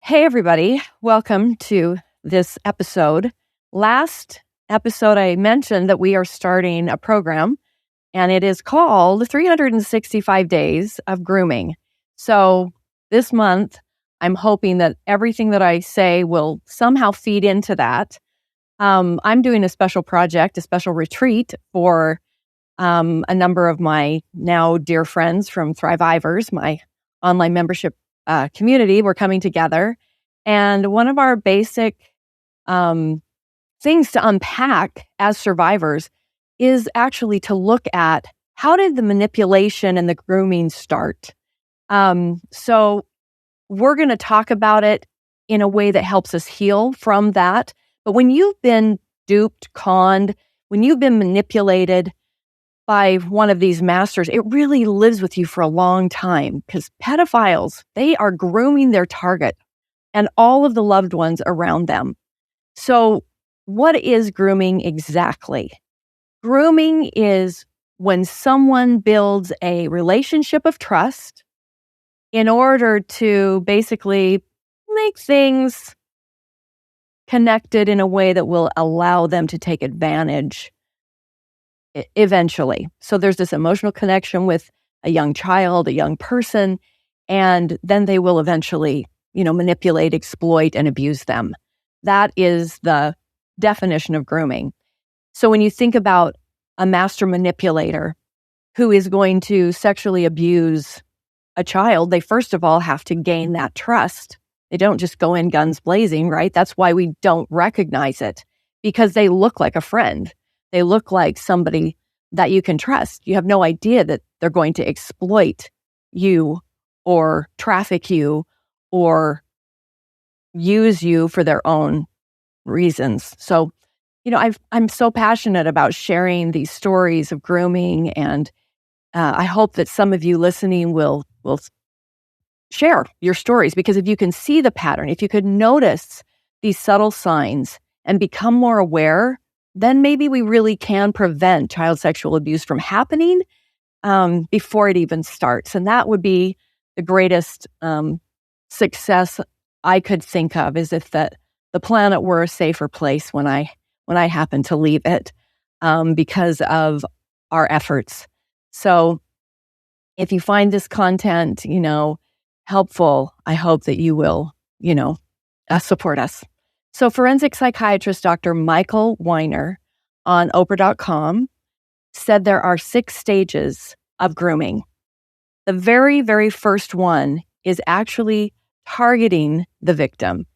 Hey, everybody. Welcome to this episode. Last episode, I mentioned that we are starting a program, and it is called 365 Days of Grooming. So this month, I'm hoping that everything that I say will somehow feed into that. I'm doing a special project, a special retreat for a number of my now dear friends from Thrivivors, my online membership community. We're coming together. And one of our basic um, things to unpack as survivors is actually to look at how did the manipulation and the grooming start? So we're going to talk about it in a way that helps us heal from that. But when you've been duped, conned, when you've been manipulated by one of these masters, it really lives with you for a long time because pedophiles, they are grooming their target and all of the loved ones around them. So, what is grooming exactly? Grooming is when someone builds a relationship of trust in order to basically make things connected in a way that will allow them to take advantage eventually. So, there's this emotional connection with a young child, a young person, and then they will eventually manipulate, exploit, and abuse them. That is the definition of grooming. So when you think about a master manipulator who is going to sexually abuse a child, they first of all have to gain that trust. They don't just go in guns blazing, right? That's why we don't recognize it, because they look like a friend. They look like somebody that you can trust. You have no idea that they're going to exploit you or traffic you or use you for their own reasons. So, I'm so passionate about sharing these stories of grooming, and I hope that some of you listening will share your stories, because if you can see the pattern, if you could notice these subtle signs and become more aware, then maybe we really can prevent child sexual abuse from happening before it even starts. And that would be the greatest success I could think of, is if the planet were a safer place when I happen to leave it, because of our efforts. So if you find this content, helpful, I hope that you will, support us. So forensic psychiatrist Dr. Michael Weiner on Oprah.com said there are 6 stages of grooming. The very, very first one is actually targeting the victim.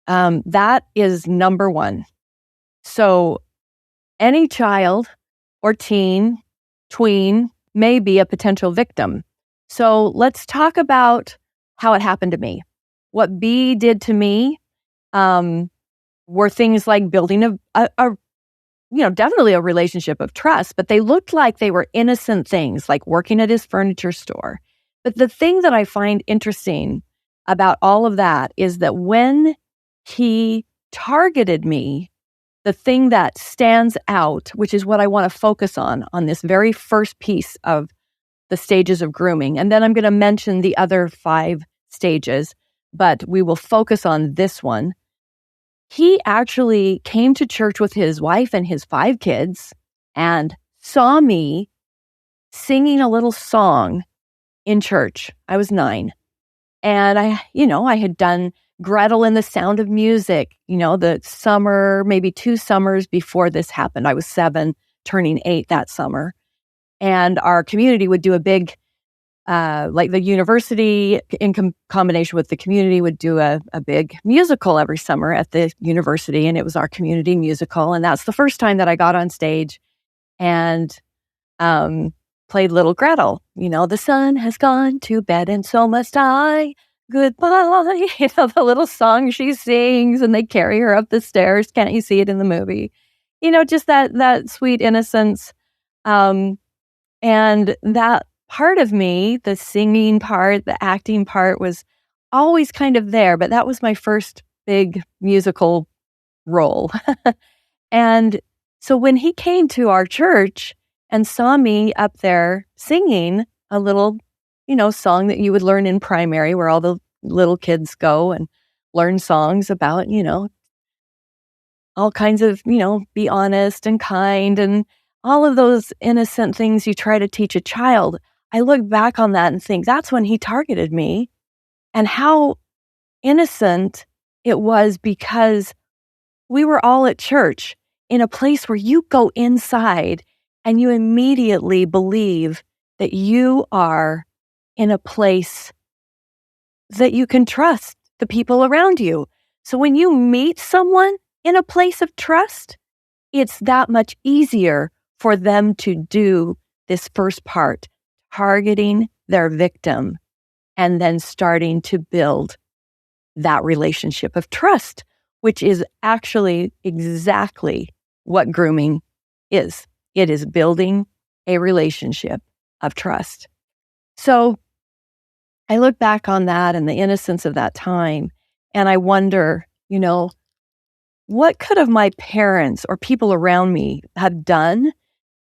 That is number one. So any child or tween may be a potential victim. So let's talk about how it happened to me. What B did to me were things like building definitely a relationship of trust, but they looked like they were innocent things, like working at his furniture store. But the thing that I find interesting about all of that is that when he targeted me, the thing that stands out, which is what I want to focus on this very first piece of the stages of grooming, and then I'm going to mention the other 5 stages, but we will focus on this one. He actually came to church with his wife and his 5 kids and saw me singing a little song in church. I was 9. And I had done Gretel and the Sound of Music, the summer, maybe 2 summers before this happened. I was 7, turning 8 that summer. And our community would do a big, like the university in combination with the community would do a big musical every summer at the university. And it was our community musical. And that's the first time that I got on stage and played Little Gretel. The sun has gone to bed and so must I. Goodbye. The little song she sings, and they carry her up the stairs. Can't you see it in the movie? Just that sweet innocence. And that part of me, the singing part, the acting part, was always kind of there, but that was my first big musical role. And so when he came to our church and saw me up there singing a little, song that you would learn in primary, where all the little kids go and learn songs about, all kinds of, be honest and kind and all of those innocent things you try to teach a child. I look back on that and think that's when he targeted me, and how innocent it was, because we were all at church in a place where you go inside and you immediately believe that you are in a place that you can trust the people around you. So when you meet someone in a place of trust, it's that much easier for them to do this first part, targeting their victim and then starting to build that relationship of trust, which is actually exactly what grooming is. It is building a relationship of trust. So I look back on that and the innocence of that time, and I wonder, what could have my parents or people around me have done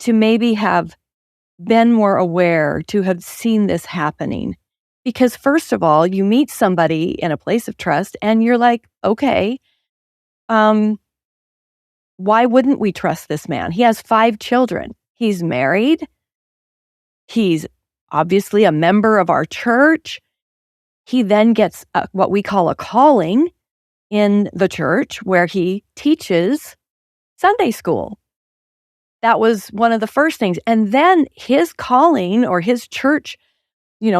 to maybe have been more aware, to have seen this happening? Because first of all, you meet somebody in a place of trust and you're like, okay, why wouldn't we trust this man? He has 5 children. He's married. He's obviously a member of our church. He then gets what we call a calling in the church, where he teaches Sunday school. That was one of the first things. And then his calling, or his church,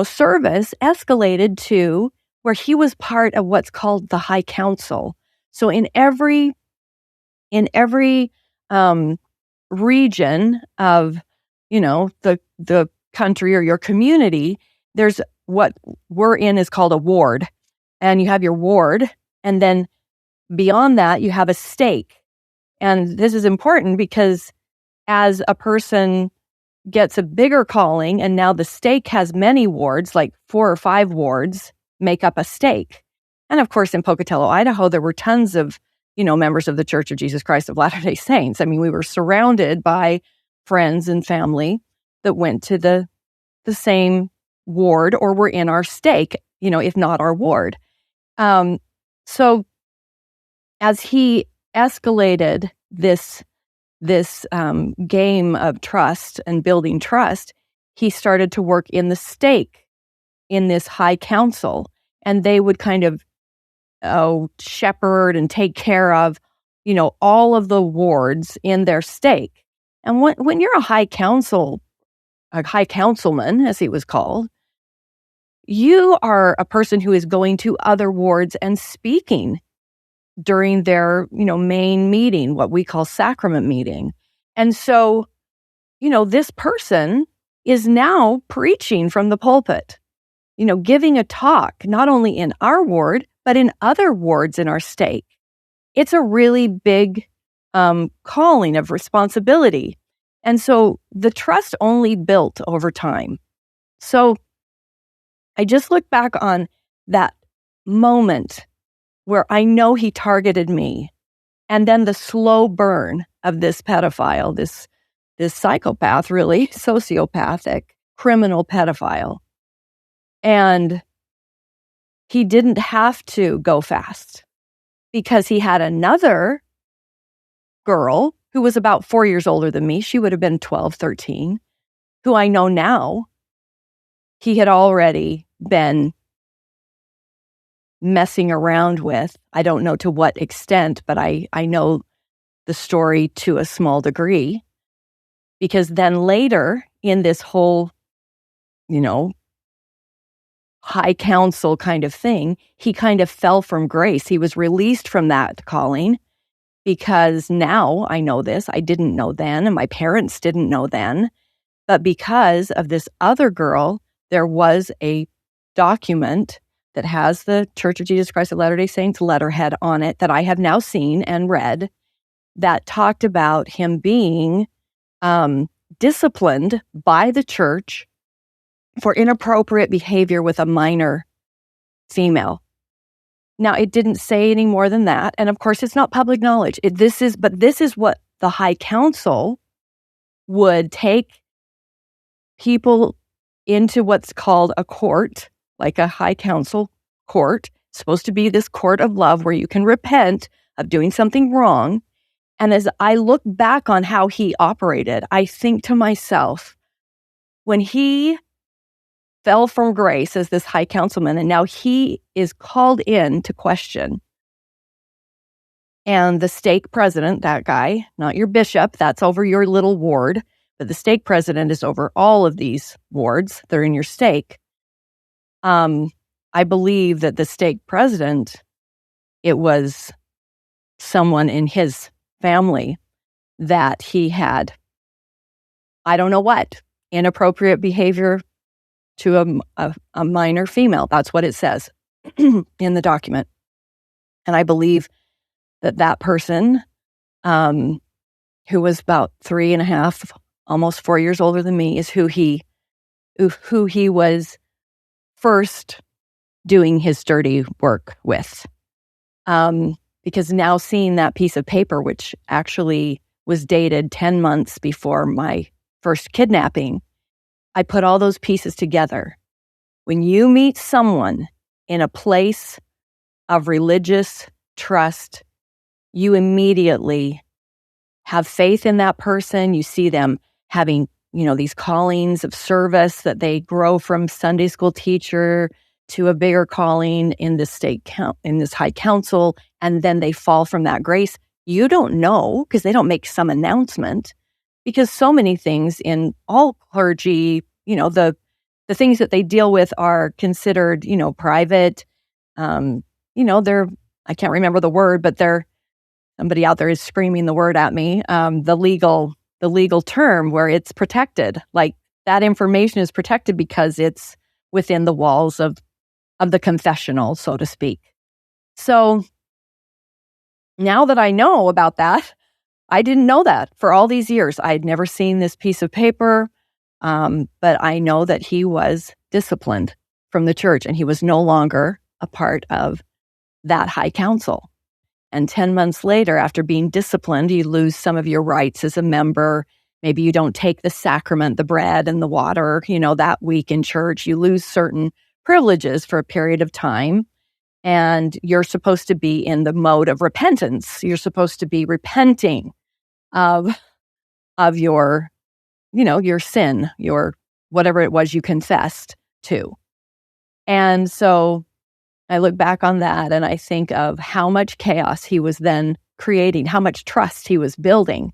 service, escalated to where he was part of what's called the High Council. So in every region of, the country or your community, there's what we're in is called a ward. And you have your ward, and then beyond that, you have a stake. And this is important because as a person gets a bigger calling, and now the stake has many wards, like 4 or 5 wards make up a stake. And of course, in Pocatello, Idaho, there were tons of, members of the Church of Jesus Christ of Latter-day Saints. I mean, we were surrounded by friends and family that went to the same ward or were in our stake, if not our ward. So as he escalated this game of trust and building trust, he started to work in the stake in this high council, and they would kind of shepherd and take care of, all of the wards in their stake. And when you're a high councilman, as he was called, you are a person who is going to other wards and speaking during their, main meeting, what we call sacrament meeting. And so, this person is now preaching from the pulpit, giving a talk, not only in our ward, but in other wards in our stake. It's a really big calling of responsibility. And so the trust only built over time. So I just look back on that moment where I know he targeted me, and then the slow burn of this pedophile, this psychopath, really sociopathic, criminal pedophile. And he didn't have to go fast, because he had another girl who was about 4 years older than me. She would have been 12, 13, who I know now he had already been messing around with. I don't know to what extent, but I know the story to a small degree, because then later in this whole, high council kind of thing, he kind of fell from grace. He was released from that calling, because now I know this. I didn't know then, and my parents didn't know then. But because of this other girl, there was a document that has the Church of Jesus Christ of Latter-day Saints letterhead on it that I have now seen and read, that talked about him being disciplined by the church for inappropriate behavior with a minor female. Now, it didn't say any more than that. And of course, it's not public knowledge. This is what the High Council would take people into what's called a court, like a High Council court, supposed to be this court of love where you can repent of doing something wrong. And as I look back on how he operated, I think to myself, when he fell from grace as this high councilman, and now he is called in to question. And the stake president, that guy, not your bishop, that's over your little ward, but the stake president is over all of these wards. They're in your stake. I believe that the stake president, it was someone in his family that he had, I don't know what, inappropriate behavior to a minor female. That's what it says in the document. And I believe that person, who was about 3.5, almost 4 years older than me, is who he was first doing his dirty work with. Because now seeing that piece of paper, which actually was dated 10 months before my first kidnapping, I put all those pieces together. When you meet someone in a place of religious trust, you immediately have faith in that person. You see them having, these callings of service that they grow from Sunday school teacher to a bigger calling in this in this high council, and then they fall from that grace. You don't know because they don't make some announcement, because so many things in all clergy, the things that they deal with are considered, private. I can't remember the word, but somebody out there is screaming the word at me. The legal term where it's protected, like that information is protected because it's within the walls of the confessional, so to speak. So now that I know about that, I didn't know that for all these years. I had never seen this piece of paper, but I know that he was disciplined from the church and he was no longer a part of that high council. And 10 months later, after being disciplined, you lose some of your rights as a member. Maybe you don't take the sacrament, the bread and the water, that week in church. You lose certain privileges for a period of time. And you're supposed to be in the mode of repentance. You're supposed to be repenting of your, your sin, your whatever it was you confessed to. And so I look back on that and I think of how much chaos he was then creating, how much trust he was building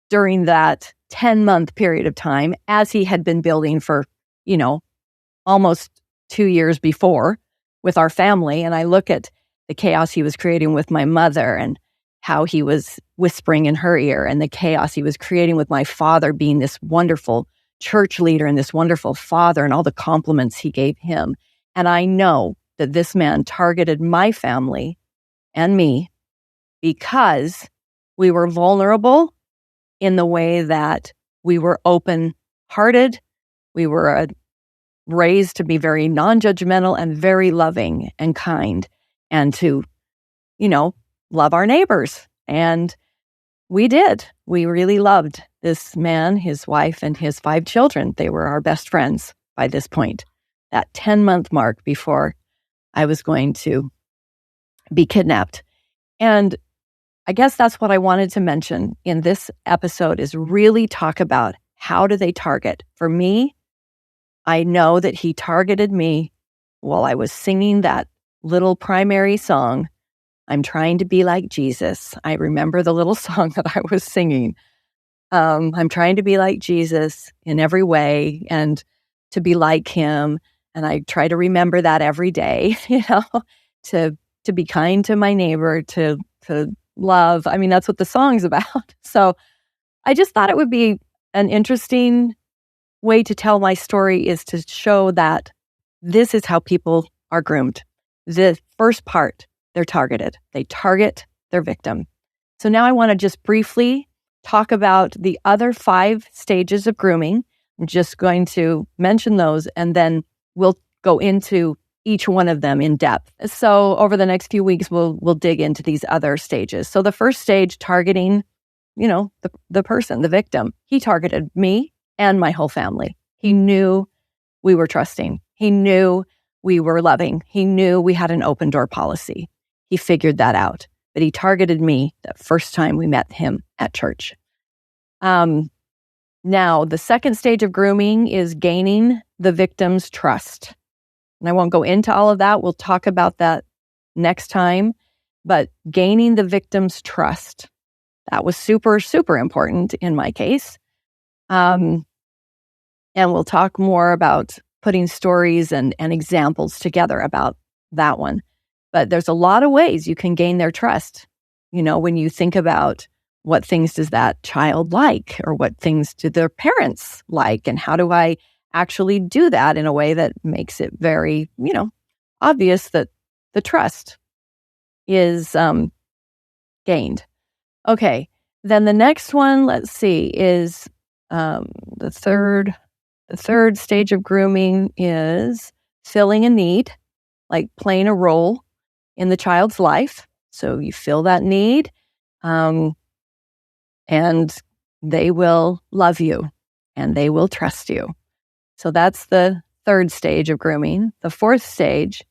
during that 10-month period of time, as he had been building for, almost 2 years before with our family. And I look at the chaos he was creating with my mother and how he was whispering in her ear, and the chaos he was creating with my father being this wonderful church leader and this wonderful father and all the compliments he gave him. And I know that this man targeted my family and me because we were vulnerable in the way that we were open-hearted. We were raised to be very non-judgmental and very loving and kind, and to, love our neighbors. And we did. We really loved this man, his wife, and his 5 children. They were our best friends by this point, that 10-month mark before I was going to be kidnapped. And I guess that's what I wanted to mention in this episode, is really talk about how do they target. For me, I know that he targeted me while I was singing that little primary song, I'm trying to be like Jesus. I remember the little song that I was singing. I'm trying to be like Jesus in every way and to be like him. And I try to remember that every day, to be kind to my neighbor, to love. I mean, that's what the song's about. So I just thought it would be an interesting way to tell my story, is to show that this is how people are groomed. The first part, they're targeted. They target their victim. So now I want to just briefly talk about the other 5 stages of grooming. I'm just going to mention those, and then we'll go into each one of them in depth. So over the next few weeks, we'll dig into these other stages. So the first stage, targeting, the person, the victim. He targeted me and my whole family. He knew we were trusting. He knew we were loving. He knew we had an open door policy. He figured that out, but he targeted me the first time we met him at church. Now, the second stage of grooming is gaining the victim's trust. And I won't go into all of that. We'll talk about that next time. But gaining the victim's trust, that was super, super important in my case. And we'll talk more about putting stories and examples together about that one. But there's a lot of ways you can gain their trust. When you think about what things does that child like, or what things do their parents like, and how do I actually do that in a way that makes it very, obvious that the trust is gained. Okay, then the next one, let's see, is the third stage of grooming is filling a need, like playing a role in the child's life. So you fill that need, and they will love you and they will trust you. So that's the third stage of grooming. The fourth stage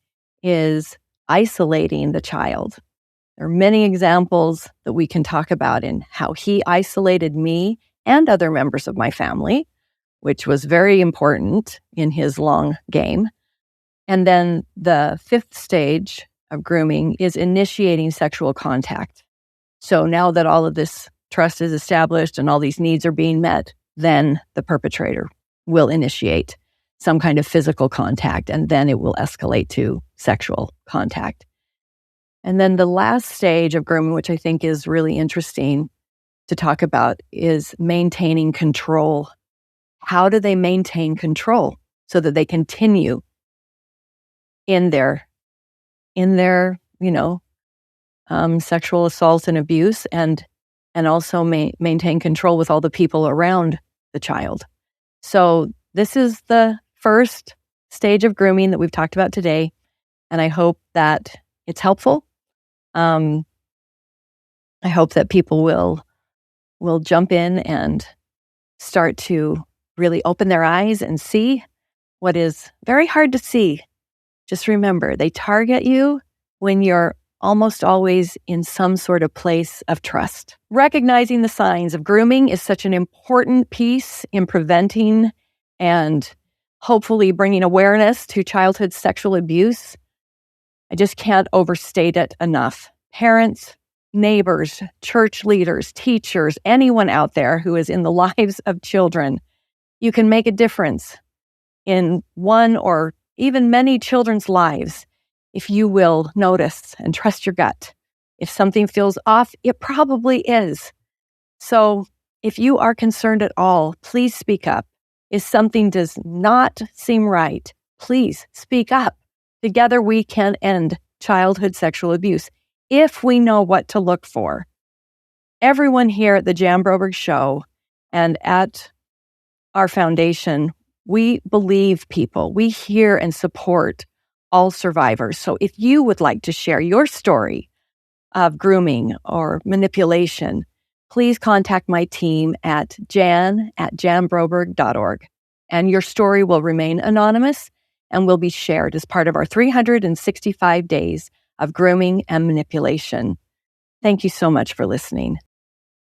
is isolating the child. There are many examples that we can talk about in how he isolated me and other members of my family, which was very important in his long game. And then the fifth stage of grooming is initiating sexual contact. So now that all of this trust is established and all these needs are being met, then the perpetrator will initiate some kind of physical contact, and then it will escalate to sexual contact. And then the last stage of grooming, which I think is really interesting to talk about, is maintaining control. How do they maintain control so that they continue in their sexual assault and abuse, and also maintain control with all the people around the child? So this is the first stage of grooming that we've talked about today, and I hope that it's helpful. I hope that people will jump in and start to really open their eyes and see what is very hard to see. Just remember, they target you when you're almost always in some sort of place of trust. Recognizing the signs of grooming is such an important piece in preventing and hopefully bringing awareness to childhood sexual abuse. I just can't overstate it enough. Parents, neighbors, church leaders, teachers, anyone out there who is in the lives of children, you can make a difference in one or even many children's lives if you will notice and trust your gut. If something feels off, it probably is. So if you are concerned at all, please speak up. If something does not seem right, please speak up. Together we can end childhood sexual abuse if we know what to look for. Everyone here at the Jan Broberg Show and at our foundation, we believe people. We hear and support all survivors. So if you would like to share your story of grooming or manipulation, please contact my team at jan@janbroberg.org. And your story will remain anonymous and will be shared as part of our 365 days of grooming and manipulation. Thank you so much for listening.